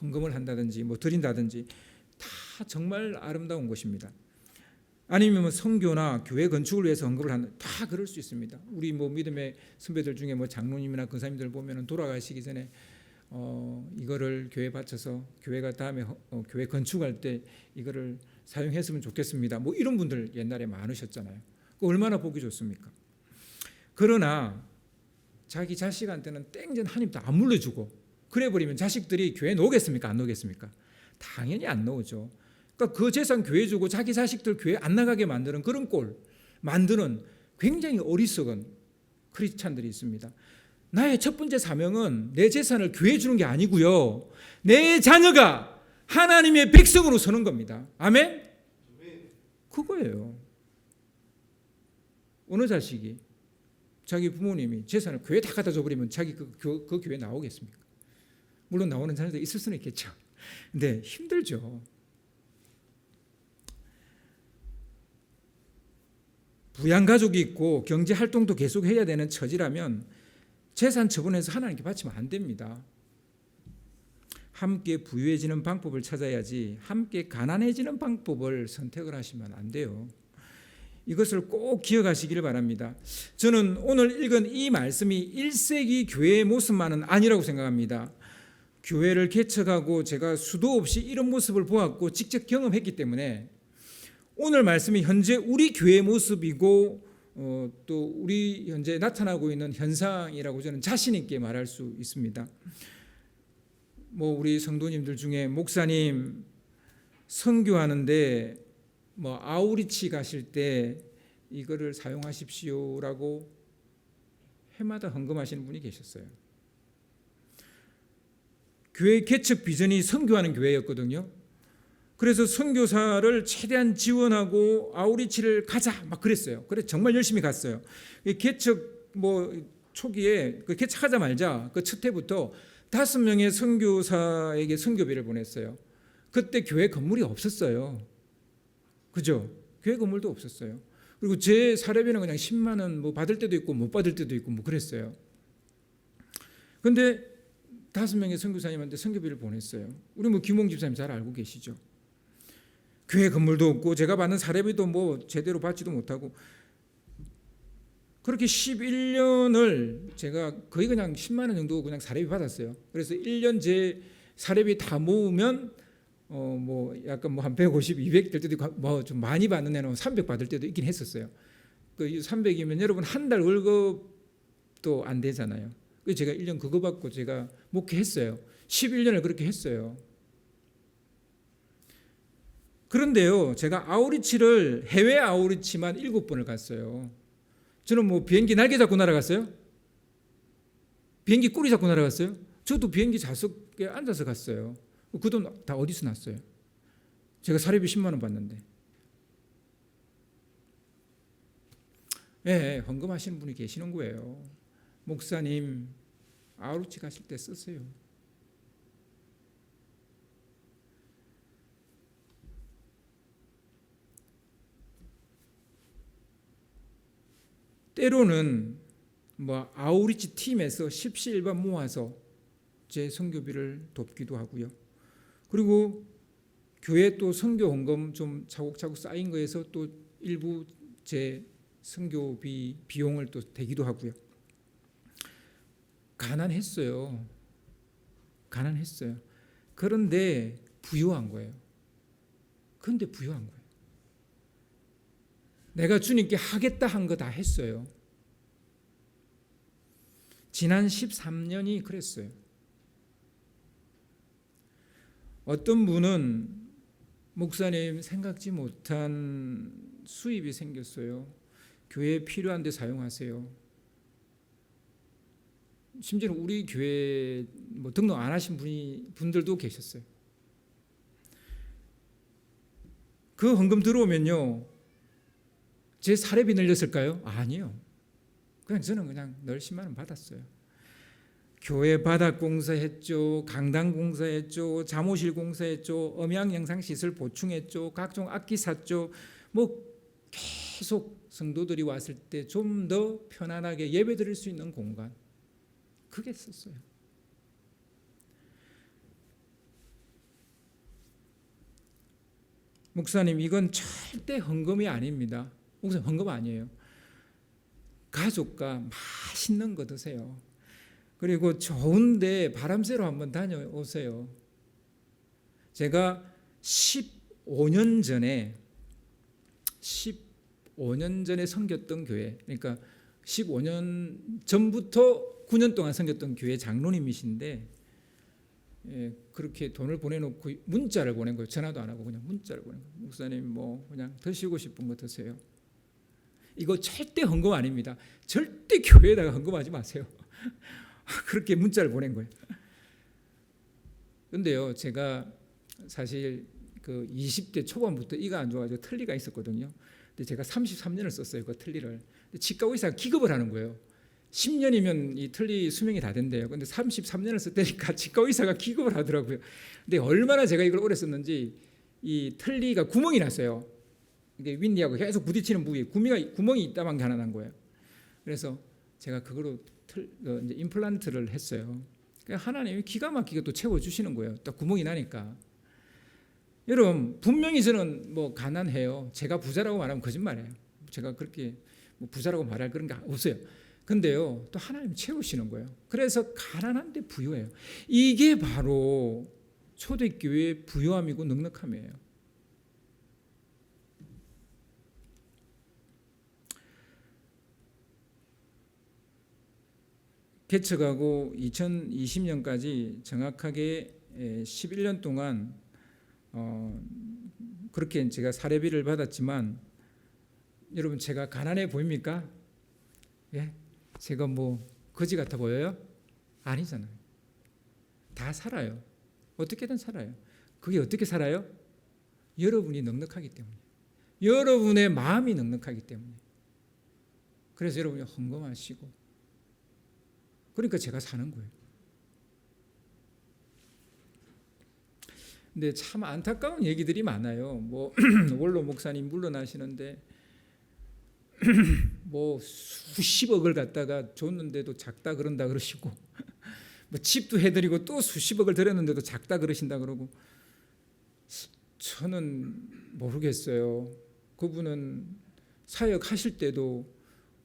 헌금을 한다든지 뭐 드린다든지 다 정말 아름다운 것입니다. 아니면 뭐 선교나 교회 건축을 위해서 헌금을 한다, 다 그럴 수 있습니다. 우리 뭐 믿음의 선배들 중에 뭐 장로님이나 권사님들 보면은 돌아가시기 전에 이거를 교회 바쳐서 교회가 다음에 교회 건축할 때 이거를 사용했으면 좋겠습니다. 뭐 이런 분들 옛날에 많으셨잖아요. 얼마나 보기 좋습니까? 그러나 자기 자식한테는 땡전 한 입도 안 물려주고 그래 버리면 자식들이 교회에 놓겠습니까? 안 놓겠습니까? 당연히 안 놓죠. 그러니까 그 재산 교회 주고 자기 자식들 교회 안 나가게 만드는 그런 꼴 만드는 굉장히 어리석은 크리스찬들이 있습니다. 나의 첫 번째 사명은 내 재산을 교회에 주는 게 아니고요. 내 자녀가 하나님의 백성으로 서는 겁니다. 아멘? 그거예요. 어느 자식이 자기 부모님이 재산을 교회에 다 갖다 줘버리면 자기 그 교회 나오겠습니까? 물론 나오는 자녀도 있을 수는 있겠죠. 근데 힘들죠. 부양가족이 있고 경제활동도 계속 해야 되는 처지라면 재산 처분해서 하나님께 바치면 안 됩니다. 함께 부유해지는 방법을 찾아야지 함께 가난해지는 방법을 선택을 하시면 안 돼요. 이것을 꼭 기억하시기를 바랍니다. 저는 오늘 읽은 이 말씀이 1세기 교회의 모습만은 아니라고 생각합니다. 교회를 개척하고 제가 수도 없이 이런 모습을 보았고 직접 경험했기 때문에 오늘 말씀이 현재 우리 교회의 모습이고 또 우리 현재 나타나고 있는 현상이라고 저는 자신 있게 말할 수 있습니다. 뭐 우리 성도님들 중에 목사님 선교하는데 뭐 아우리치 가실 때 이거를 사용하십시오라고 해마다 헌금하시는 분이 계셨어요. 교회 개척 비전이 선교하는 교회였거든요. 그래서 선교사를 최대한 지원하고 아우리치를 가자 막 그랬어요. 그래서 정말 열심히 갔어요. 개척 뭐 초기에 그 개척하자마자 그 첫 해부터 5명의 선교사에게 선교비를 보냈어요. 그때 교회 건물이 없었어요. 그죠? 교회 건물도 없었어요. 그리고 제 사례비는 그냥 10만 원 뭐 받을 때도 있고 못 받을 때도 있고 뭐 그랬어요. 근데 5명의 선교사님한테 선교비를 보냈어요. 우리 뭐 김홍 집사님 잘 알고 계시죠? 교회 건물도 없고 제가 받는 사례비도 뭐 제대로 받지도 못하고 그렇게 11년을 제가 거의 그냥 10만 원 정도 그냥 사례비 받았어요. 그래서 1년 제 사례비 다 모으면 뭐 약간 뭐 한 150, 200 될 때도 있고 뭐 좀 많이 받는 애는 300 받을 때도 있긴 했었어요. 그 300이면 여러분 한 달 월급도 안 되잖아요. 그래서 제가 1년 그거 받고 제가 목회했어요. 11년을 그렇게 했어요. 그런데요, 제가 아우리치를 해외 아우리치만 7번을 갔어요. 저는 뭐 비행기 날개 잡고 날아갔어요? 비행기 꼬리 잡고 날아갔어요? 저도 비행기 좌석에 앉아서 갔어요. 그 돈 다 어디서 났어요? 제가 사례비 10만 원 받는데. 예, 헌금하시는 분이 계시는 거예요. 목사님, 아우르치 가실 때 쓰세요. 때로는 뭐 아우리치 팀에서 십시일반 모아서 제 선교비를 돕기도 하고요. 그리고 교회 또 선교 헌금 좀 차곡차곡 쌓인 거에서 또 일부 제 선교비 비용을 또 대기도 하고요. 가난했어요. 가난했어요. 그런데 부유한 거예요. 그런데 부유한 거예요. 내가 주님께 하겠다 한 거 다 했어요. 지난 13년이 그랬어요. 어떤 분은 목사님 생각지 못한 수입이 생겼어요. 교회에 필요한 데 사용하세요. 심지어는 우리 교회 뭐 등록 안 하신 분들도 계셨어요. 그 헌금 들어오면요, 제 사례비 늘렸을까요? 아니요. 저는 그냥 늘 10만 원 받았어요. 교회 바닥 공사했죠, 강당 공사했죠, 잠옷실 공사했죠, 음향 영상 시설 보충했죠, 각종 악기 샀죠. 뭐 계속 성도들이 왔을 때 좀 더 편안하게 예배 드릴 수 있는 공간, 그게 썼어요. 목사님, 이건 절대 헌금이 아닙니다. 목사님, 헌금 아니에요. 가족과 맛있는 거 드세요. 그리고 좋은데 바람 쐬러 한번 다녀오세요. 제가 15년 전에 섬겼던 교회, 그러니까 15년 전부터 9년 동안 섬겼던 교회 장로님이신데, 그렇게 돈을 보내놓고 문자를 보낸 거예요. 전화도 안 하고 그냥 문자를 보낸 거예요. 목사님, 뭐 그냥 드시고 싶은 거 드세요. 이거 절대 헌금 아닙니다. 절대 교회에다가 헌금하지 마세요. 그렇게 문자를 보낸 거예요. 그런데요, 제가 사실 그 20대 초반부터 이가 안 좋아가지고 틀니가 있었거든요. 근데 제가 33년을 썼어요, 그 틀니를. 치과 의사가 기급을 하는 거예요. 10년이면 이 틀니 수명이 다 된대요. 근데 33년을 썼다니까 치과 의사가 기급을 하더라고요. 근데 얼마나 제가 이걸 오래 썼는지 이 틀니가 구멍이 났어요. 이게 윗니하고 계속 부딪히는 부위에 구멍이 있다만 게 하나 난 거예요. 그래서 제가 그거로 이제 임플란트를 했어요. 하나님이 기가 막히게 또 채워주시는 거예요. 딱 구멍이 나니까. 여러분, 분명히 저는 뭐 가난해요. 제가 부자라고 말하면 거짓말이에요. 제가 그렇게 뭐 부자라고 말할 그런 게 없어요. 근데요, 또 하나님 채우시는 거예요. 그래서 가난한데 부유해요. 이게 바로 초대교회의 부유함이고 넉넉함이에요. 개척하고 2020년까지 정확하게 11년 동안 그렇게 제가 사례비를 받았지만, 여러분, 제가 가난해 보입니까? 예? 제가 뭐 거지 같아 보여요? 아니잖아요. 다 살아요. 어떻게든 살아요. 그게 어떻게 살아요? 여러분이 넉넉하기 때문에, 여러분의 마음이 넉넉하기 때문에. 그래서 여러분이 헌금하시고, 그러니까 제가 사는 거예요. 근데 참 안타까운 얘기들이 많아요. 뭐 원로 목사님 물러나시는데 뭐 수십억을 갖다가 줬는데도 작다 그런다 그러시고, 뭐 집도 해드리고 또 수십억을 드렸는데도 작다 그러신다 그러고, 저는 모르겠어요. 그분은 사역하실 때도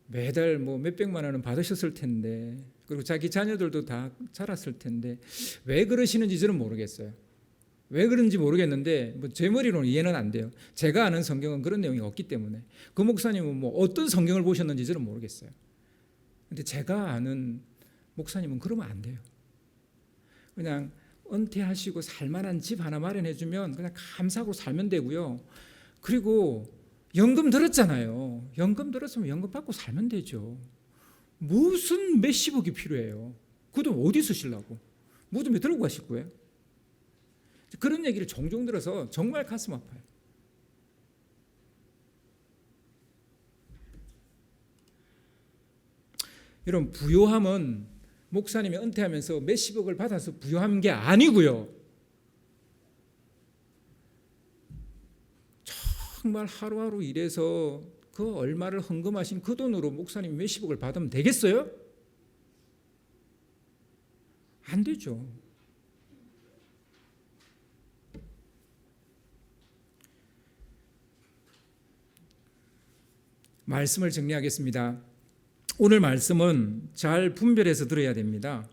매달 뭐 몇백만 원은 받으셨을 텐데, 그리고 자기 자녀들도 다 자랐을 텐데 왜 그러시는지 저는 모르겠어요. 왜 그런지 모르겠는데 뭐 제 머리로는 이해는 안 돼요. 제가 아는 성경은 그런 내용이 없기 때문에. 그 목사님은 뭐 어떤 성경을 보셨는지 저는 모르겠어요. 근데 제가 아는 목사님은 그러면 안 돼요. 그냥 은퇴하시고 살만한 집 하나 마련해 주면 그냥 감사하고 살면 되고요. 그리고 연금 들었잖아요. 연금 들었으면 연금 받고 살면 되죠. 무슨 몇십억이 필요해요. 그 돈 어디 쓰시려고? 무덤에 들고 가실 거예요? 그런 얘기를 종종 들어서 정말 가슴 아파요. 여러분, 부요함은 목사님이 은퇴하면서 몇십억을 받아서 부요한 게 아니고요. 정말 하루하루 일해서 그 얼마를 헌금하신 그 돈으로 목사님 몇십억을 받으면 되겠어요? 안 되죠. 말씀을 정리하겠습니다. 오늘 말씀은 잘 분별해서 들어야 됩니다.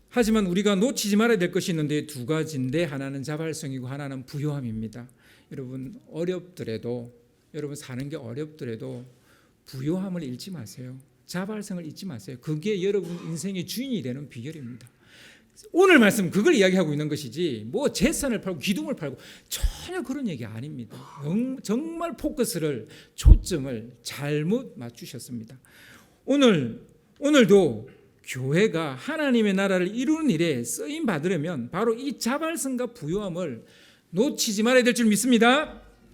하지만 우리가 놓치지 말아야 될 것이 있는데 두 가지인데, 하나는 자발성이고 하나는 부요함입니다. 여러분, 어렵더라도, 여러분 사는 게 어렵더라도 부요함을 잃지 마세요. 자발성을 잊지 마세요. 그게 여러분 인생의 주인이 되는 비결입니다. 오늘 말씀 그걸 이야기하고 있는 것이지 뭐 재산을 팔고 기둥을 팔고 전혀 그런 얘기 아닙니다. 정말 포커스를, 초점을 잘못 맞추셨습니다. 오늘도 교회가 하나님의 나라를 이루는 일에 쓰임 받으려면 바로 이 자발성과 부요함을 놓치지 말아야 될 줄 믿습니다.